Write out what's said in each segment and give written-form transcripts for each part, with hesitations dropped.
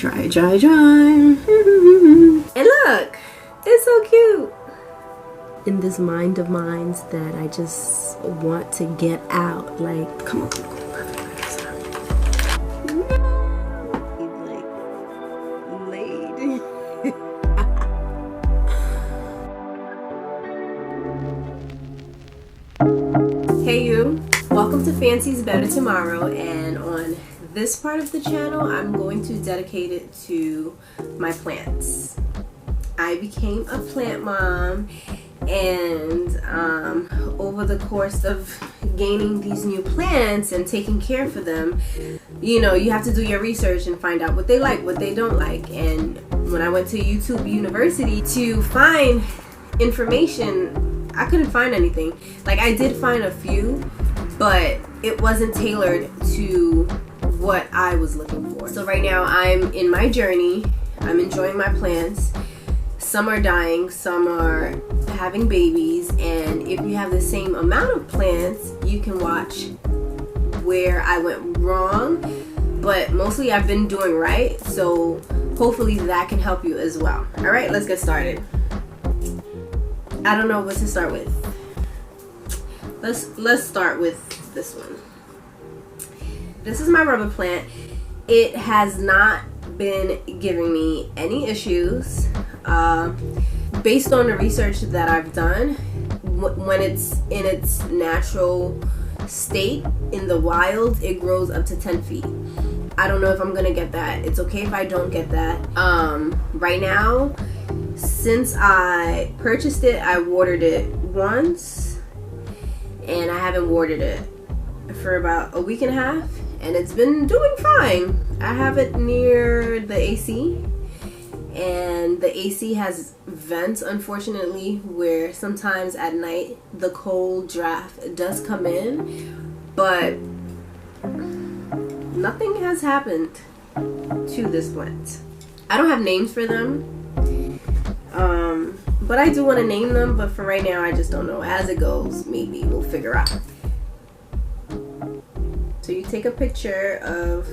Dry, dry, dry. And look, it's so cute. In this mind of mine that I just want to get out. Like, come on, come on, come on. Like, laid. Hey you, welcome to Fancy's Better Tomorrow, and on this part of the channel I'm going to dedicate it to my plants. I became a plant mom, and over the course of gaining these new plants and taking care for them, you know, you have to do your research and find out what they like, what they don't like. And when I went to YouTube University to find information, I couldn't find anything. Like, I did find a few, but it wasn't tailored to what I was looking for. So right now I'm in my journey. I'm enjoying my plants. Some are dying, some are having babies, and if you have the same amount of plants, you can watch where I went wrong, but mostly I've been doing right, so hopefully that can help you as well. All right, let's get started. I don't know what to start with. Let's start with this one. This is my rubber plant. It has not been giving me any issues. Based on the research that I've done, when it's in its natural state in the wild, it grows up to 10 feet. I don't know if I'm gonna get that. It's okay if I don't get that. Right now, since I purchased it, I watered it once, and I haven't watered it for about a week and a half, and it's been doing fine. I have it near the AC, and the AC has vents, unfortunately, where sometimes at night the cold draft does come in, but nothing has happened to this plant. I don't have names for them, but I do want to name them, but for right now I just don't know. As it goes, maybe we'll figure out. So you take a picture of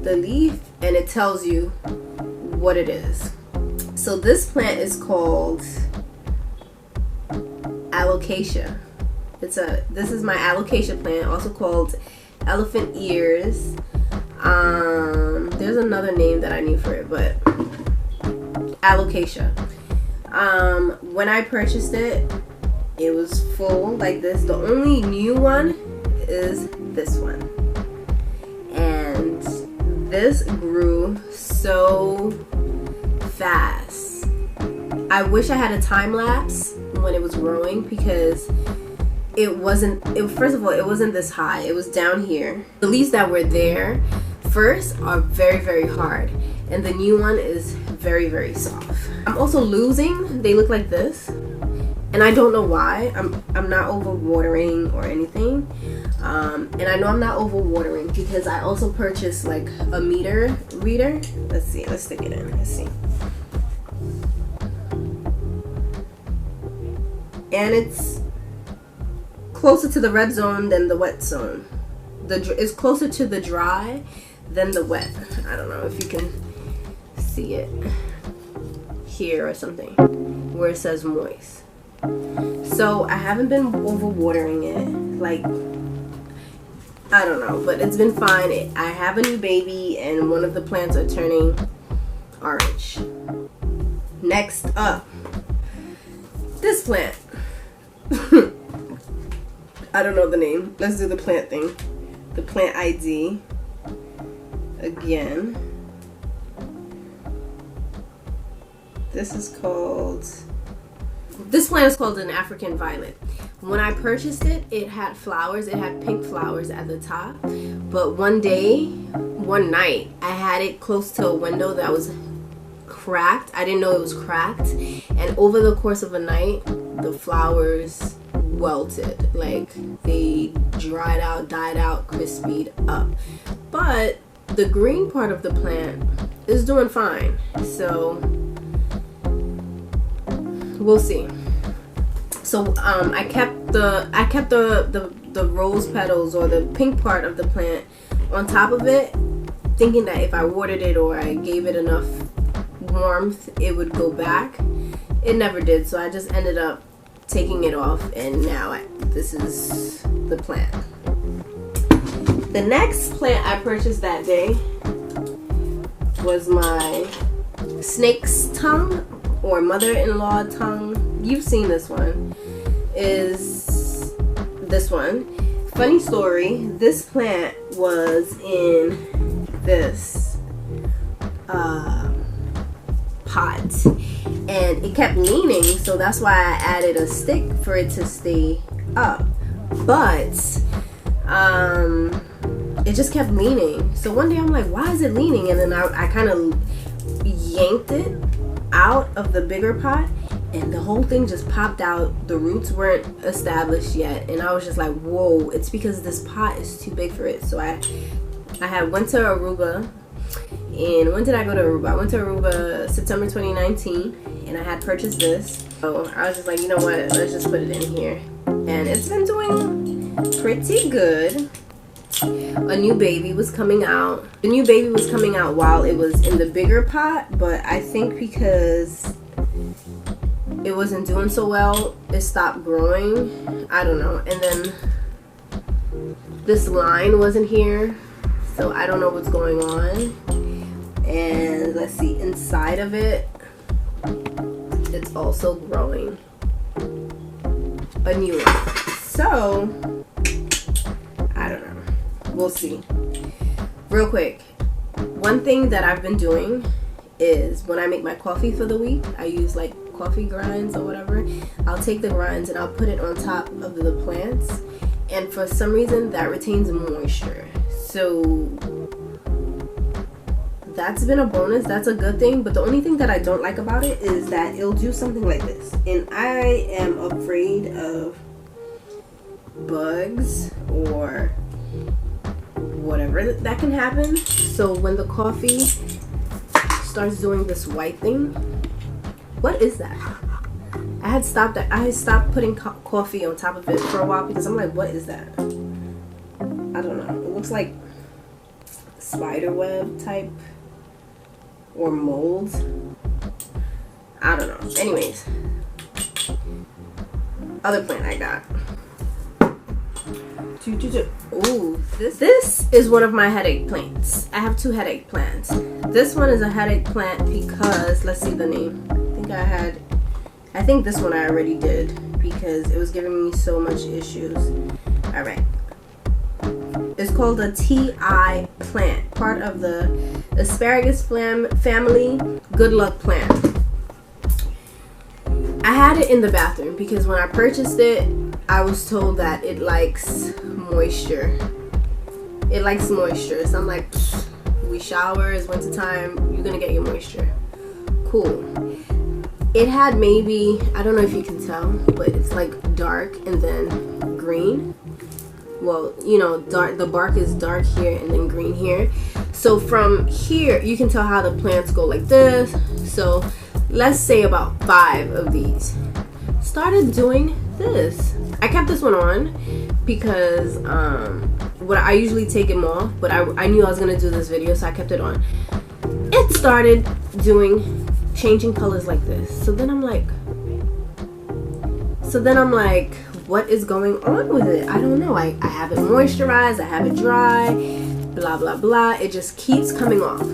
the leaf and it tells you what it is. So this plant is called alocasia. This is my alocasia plant, also called elephant ears. There's another name that I need for it, but alocasia. When I purchased it, it was full like this. The only new one is this one, and this grew so fast. I wish I had a time lapse when it was growing, because first of all, it wasn't this high. It was down here. The leaves that were there first are very, very hard, and the new one is very, very soft. I'm also losing, they look like this, and I don't know why. I'm not over watering or anything, and I know I'm not over watering because I also purchased like a meter reader. Let's see, let's stick it in. Let's see. And it's closer to the red zone than the wet zone. It's closer to the dry than the wet. I don't know if you can see it here or something where it says moist. So I haven't been over watering it, like, I don't know, but it's been fine. I have a new baby and one of the plants are turning orange. Next up, this plant. I don't know the name. Let's do the plant thing. The plant ID again. This plant is called an African violet. When I purchased it, it had flowers. It had pink flowers at the top. But one night, I had it close to a window that was cracked. I didn't know it was cracked. And over the course of a night, the flowers wilted. Like, they dried out, died out, crispied up. But the green part of the plant is doing fine. So we'll see. So I kept the rose petals, or the pink part of the plant, on top of it, thinking that if I watered it or I gave it enough warmth, it would go back. It never did, so I just ended up taking it off, and now this is the plant. The next plant I purchased that day was my snake's tongue, or mother-in-law tongue. You've seen this one. Is this one. Funny story, this plant was in this pot, and it kept leaning, so that's why I added a stick for it to stay up. But it just kept leaning. So one day I'm like, why is it leaning? And then I kind of yanked it out of the bigger pot, and the whole thing just popped out. The roots weren't established yet, and I was just like, whoa, it's because this pot is too big for it. So I went to Aruba. And when did I go to Aruba? I went to Aruba September 2019, and I had purchased this. So I was just like, you know what, let's just put it in here. And it's been doing pretty good. A new baby was coming out. The new baby was coming out while it was in the bigger pot, but I think because it wasn't doing so well, it stopped growing. I don't know. And then this line wasn't here, so I don't know what's going on. And let's see, inside of it, it's also growing a new one. So I don't know, we'll see. Real quick, one thing that I've been doing is when I make my coffee for the week, I use like coffee grinds or whatever. I'll take the grinds and I'll put it on top of the plants, and for some reason that retains moisture. So that's been a bonus. That's a good thing. But the only thing that I don't like about it is that it'll do something like this, and I am afraid of bugs or whatever that can happen. So when the coffee starts doing this white thing, what is that? I had stopped putting coffee on top of it for a while because I'm like, what is that? I don't know. It looks like spider web type or mold. I don't know. Anyways, other plant I got. Ooh, this is one of my headache plants. I have two headache plants. This one is a headache plant because, let's see the name. I think this one I already did because it was giving me so much issues. All right. It's called a TI plant, part of the asparagus family, good luck plant. I had it in the bathroom because when I purchased it, I was told that it likes moisture. It likes moisture. So I'm like, we shower, it's winter time, you're gonna get your moisture. Cool. It had maybe, I don't know if you can tell, but it's like dark and then green. Well, you know, dark, the bark is dark here and then green here. So from here, you can tell how the plants go like this. So let's say about 5 of these started doing this. I kept this one on because what I usually take them off, but I knew I was gonna do this video, so I kept it on. It started changing colors like this. So then I'm like, what is going on with it? I don't know. I have it moisturized, I have it dry, blah blah blah. It just keeps coming off.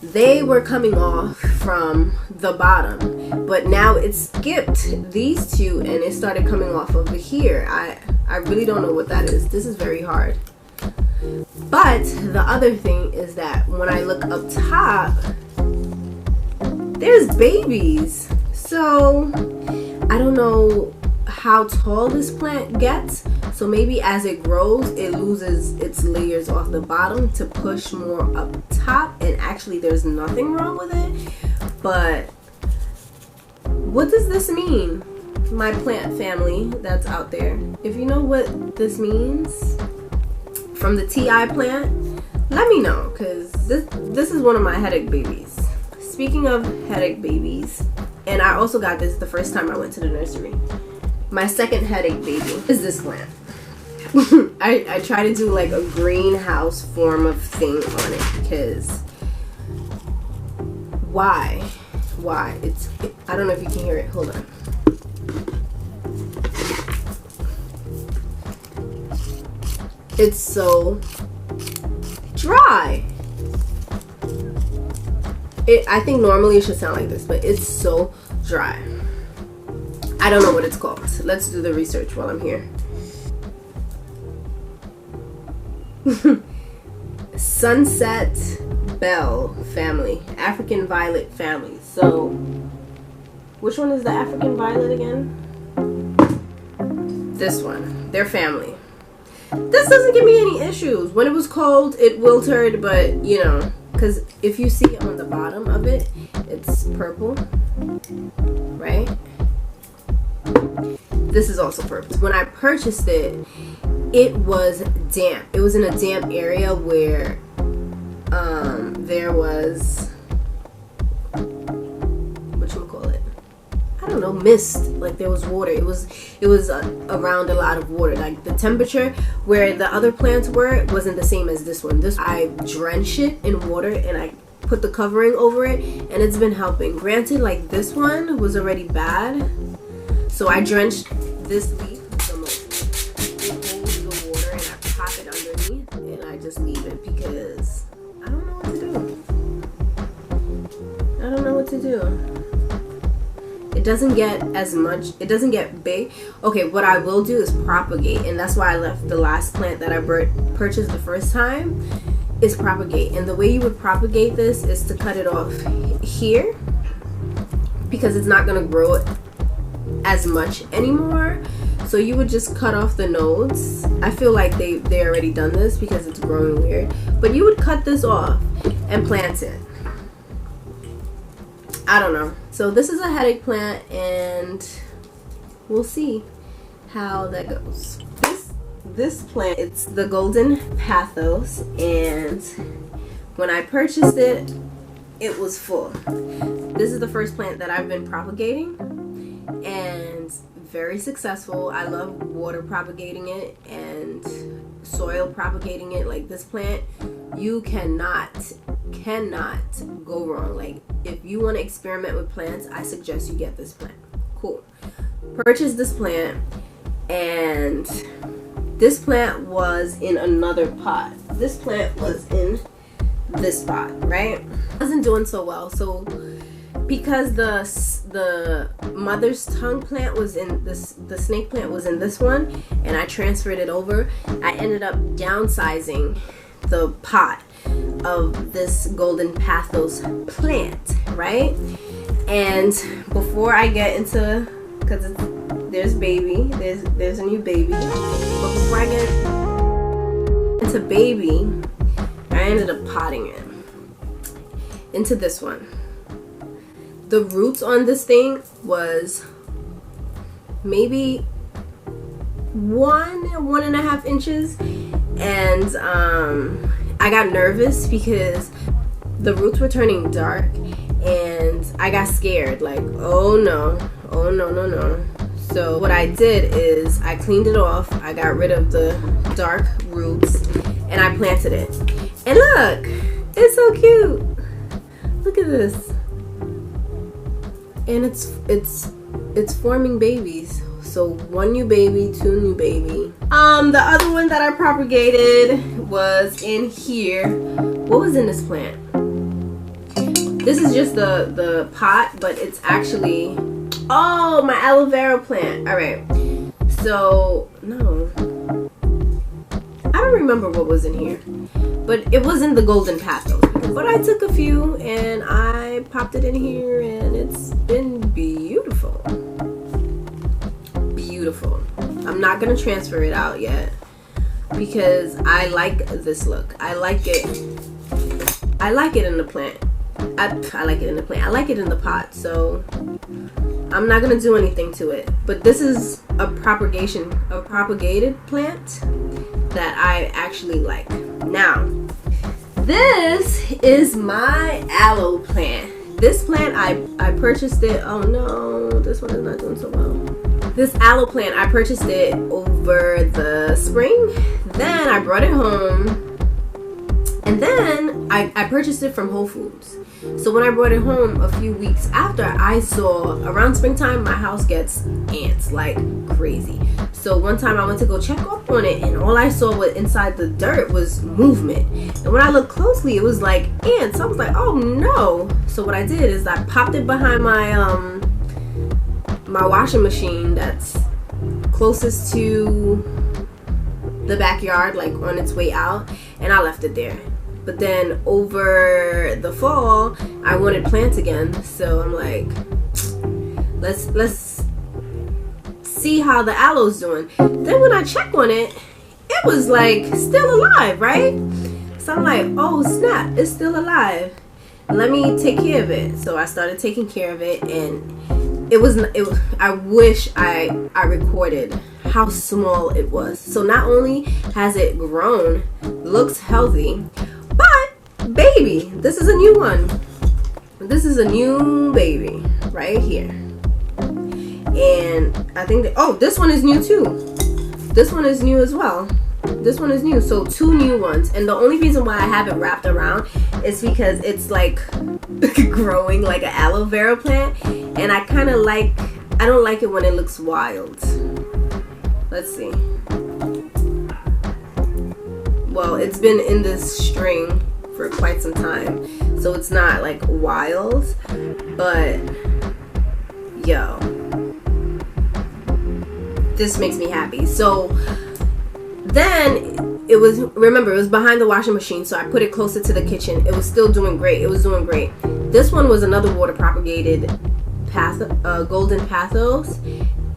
They were coming off from the bottom, but now it skipped these two and it started coming off over here. I really don't know what that is. This is very hard. But the other thing is that when I look up top, there's babies. So I don't know how tall this plant gets, so maybe as it grows it loses its layers off the bottom to push more up top, and actually there's nothing wrong with it. But what does this mean, my plant family that's out there? If you know what this means from the TI plant, let me know, because this is one of my headache babies. Speaking of headache babies, and I also got this the first time I went to the nursery. My second headache baby is this plant. I try to do like a greenhouse form of thing on it because why? I don't know if you can hear it. Hold on. It's so dry. I think normally it should sound like this, but it's so dry. I don't know what it's called. Let's do the research while I'm here. Sunset Bell family, African violet family. So, which one is the African violet again? This one. Their family. This doesn't give me any issues. When it was cold, it wilted, but you know, because if you see on the bottom of it, it's purple, right? This is also purple. When I purchased it, it was damp. It was in a damp area where there was, whatchamacallit, I don't know, mist. Like there was water. It was around a lot of water. Like the temperature where the other plants were wasn't the same as this one. I drenched it in water and I put the covering over it, and it's been helping. Granted, like this one was already bad, so I drenched this leaf the most. It holds the water and I pop it underneath and I just leave it because I don't know what to do. I don't know what to do. It doesn't get as much, it doesn't get big. Okay, what I will do is propagate, and that's why I left the last plant that I purchased the first time, is propagate. And the way you would propagate this is to cut it off here because it's not going to grow it as much anymore. So you would just cut off the nodes. I feel like they already done this because it's growing weird, but you would cut this off and plant it. I don't know. So this is a headache plant and we'll see how that goes. This plant, it's the golden pathos, and when I purchased it, it was full. This is the first plant that I've been propagating and very successful. I love water propagating it and soil propagating it. Like this plant, you cannot go wrong. Like if you want to experiment with plants, I suggest you get this plant. Cool. Purchase this plant, and this plant was in another pot. This plant was in this pot, right? Wasn't doing so well. So because the mother's tongue plant was in this, the snake plant was in this one, and I transferred it over, I ended up downsizing the pot of this golden pathos plant, right? And before I get into, because there's baby, there's a new baby, but before I get into baby, I ended up potting it into this one. The roots on this thing was maybe 1.5 inches, and I got nervous because the roots were turning dark, and I got scared, like, oh no. So what I did is I cleaned it off, I got rid of the dark roots, and I planted it. And look, it's so cute. Look at this. And it's forming babies. So 1 new baby, 2 new baby. The other one that I propagated was in here. What was in this plant? This is just the pot, but it's actually, oh, my aloe vera plant. All right. So no, I don't remember what was in here, but it wasn't the golden pathos. But I took a few and I popped it in here, and it's been beautiful. Beautiful. I'm not gonna transfer it out yet because I like this look. I like it in the plant. I like it in the plant. I like it in the pot. So I'm not gonna do anything to it. But this is a propagated plant that I actually like. Now, this is my aloe plant. This plant, I purchased it. Oh no, this one is not doing so well. This aloe plant, I purchased it over the spring. Then I brought it home. And then I purchased it from Whole Foods. So when I brought it home a few weeks after, I saw around springtime, my house gets ants like crazy. So one time I went to go check up on it, and all I saw was inside the dirt was movement. And when I looked closely, it was like ants. I was like, oh no. So what I did is I popped it behind my my washing machine that's closest to the backyard, like on its way out, and I left it there. But then over the fall, I wanted plants again, so I'm like, let's see how the aloe's doing. Then when I check on it, it was like still alive, right? So I'm like, oh snap, it's still alive. Let me take care of it. So I started taking care of it, and it was I wish I recorded how small it was. So not only has it grown, looks healthy, but baby, this is a new one. This is a new baby right here. And I think that, oh, this one is new too. This one is new as well. This one is new. So 2 new ones. And the only reason why I have it wrapped around is because it's like growing like an aloe vera plant. And I kind of like, I don't like it when it looks wild. Let's see. Well, it's been in this string for quite some time, so it's not like wild, but yo, this makes me happy. So then it was, remember, it was behind the washing machine, so I put it closer to the kitchen. It was still doing great. It was doing great. This one was another water propagated golden pathos,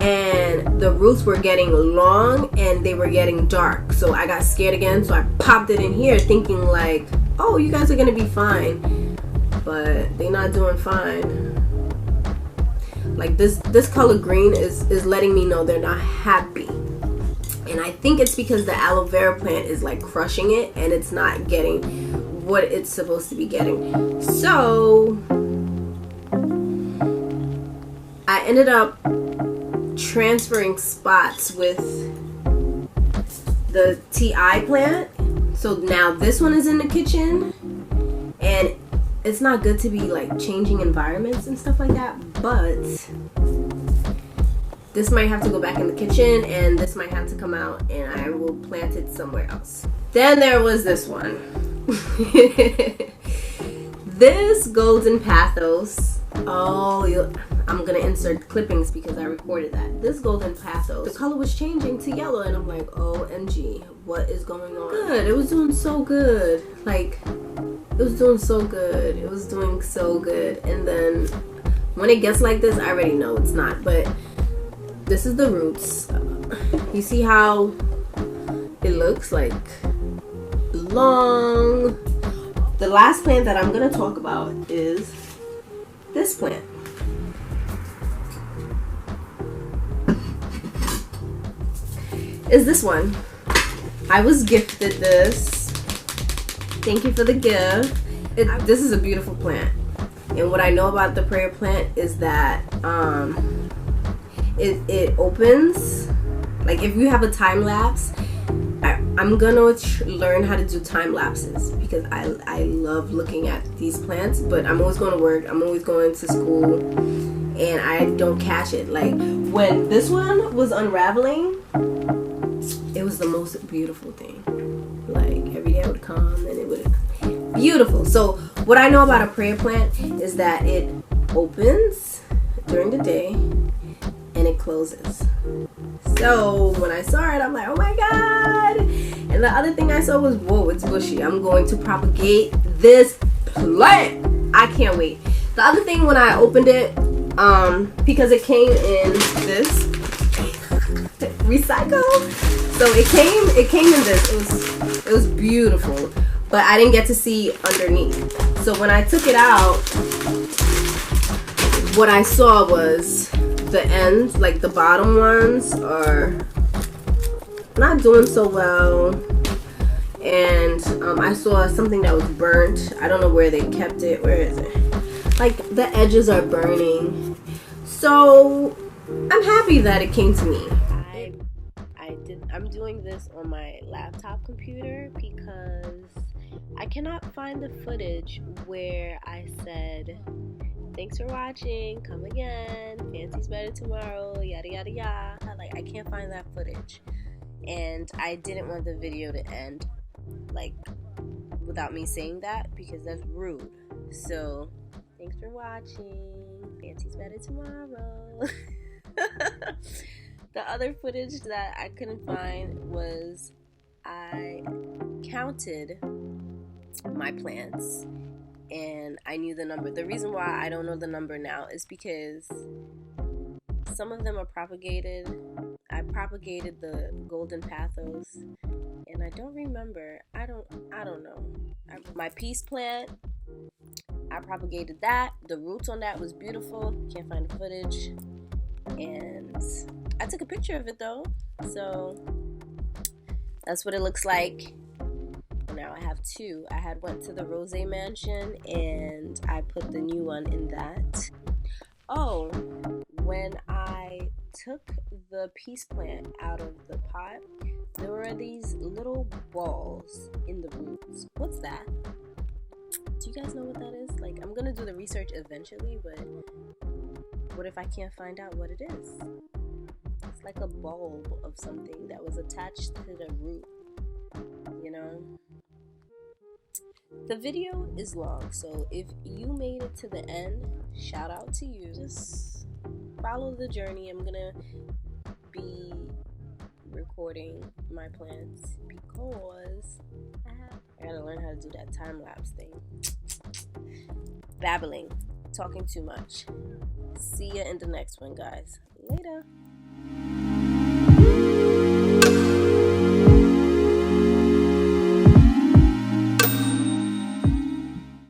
and the roots were getting long and they were getting dark, so I got scared again. So I popped it in here thinking like, oh, you guys are gonna be fine, but they're not doing fine. Like this color green is letting me know they're not happy, and I think it's because the aloe vera plant is like crushing it and it's not getting what it's supposed to be getting. So I ended up transferring spots with the TI plant. So now this one is in the kitchen, and it's not good to be like changing environments and stuff like that, but this might have to go back in the kitchen, and this might have to come out, and I will plant it somewhere else. Then there was this one. This golden pathos. Oh, I'm gonna insert clippings because I recorded that. This golden pathos, the color was changing to yellow, and I'm like, OMG, what is going on? Good, it was doing so good. Like, it was doing so good. It was doing so good. And then when it gets like this, I already know it's not. But this is the roots. You see how it looks like long. The last plant that I'm gonna talk about is this plant. Is this one. I was gifted this. Thank you for the gift. This is a beautiful plant. And what I know about the prayer plant is that it opens. Like if you have a time lapse, I'm gonna learn how to do time lapses because I love looking at these plants, but I'm always going to work, I'm always going to school, and I don't catch it. Like when this one was unraveling, it was the most beautiful thing. Like every day I would come and it would beautiful. So what I know about a prayer plant is that it opens during the day and it closes. So when I saw it, I'm like, oh my god. And the other thing I saw was, whoa, it's bushy. I'm going to propagate this plant. I can't wait. The other thing when I opened it, because it came in this recycle, so it came in this. It was beautiful, but I didn't get to see underneath. So when I took it out, what I saw was the ends, like the bottom ones, are not doing so well, and I saw something that was burnt. I don't know where they kept it. Where is it? Like the edges are burning. So I'm happy that it came to me. I'm doing this on my laptop computer because I cannot find the footage where I said, thanks for watching, come again, fancy's better tomorrow, yada yada yada. Like, I can't find that footage. And I didn't want the video to end, like, without me saying that, because that's rude. So, thanks for watching, fancy's better tomorrow. The other footage that I couldn't find was I counted my plants and I knew the number. The reason why I don't know the number now is because some of them are propagated. I propagated the golden pathos and I don't remember. I don't know. My peace plant, I propagated that. The roots on that was beautiful. Can't find the footage. And I took a picture of it though, so that's what it looks like. Now I have two. I had went to the Rose Mansion and I put the new one in that. Oh, when I took the peace plant out of the pot, there were these little balls in the roots. What's that? Do you guys know what that is? Like, I'm gonna do the research eventually, but what if I can't find out what it is? It's like a bulb of something that was attached to the root, you know? The video is long, so if you made it to the end, shout out to you. Just follow the journey. I'm gonna be recording my plants because I gotta learn how to do that time-lapse thing. Babbling, talking too much. See ya in the next one, guys. Later.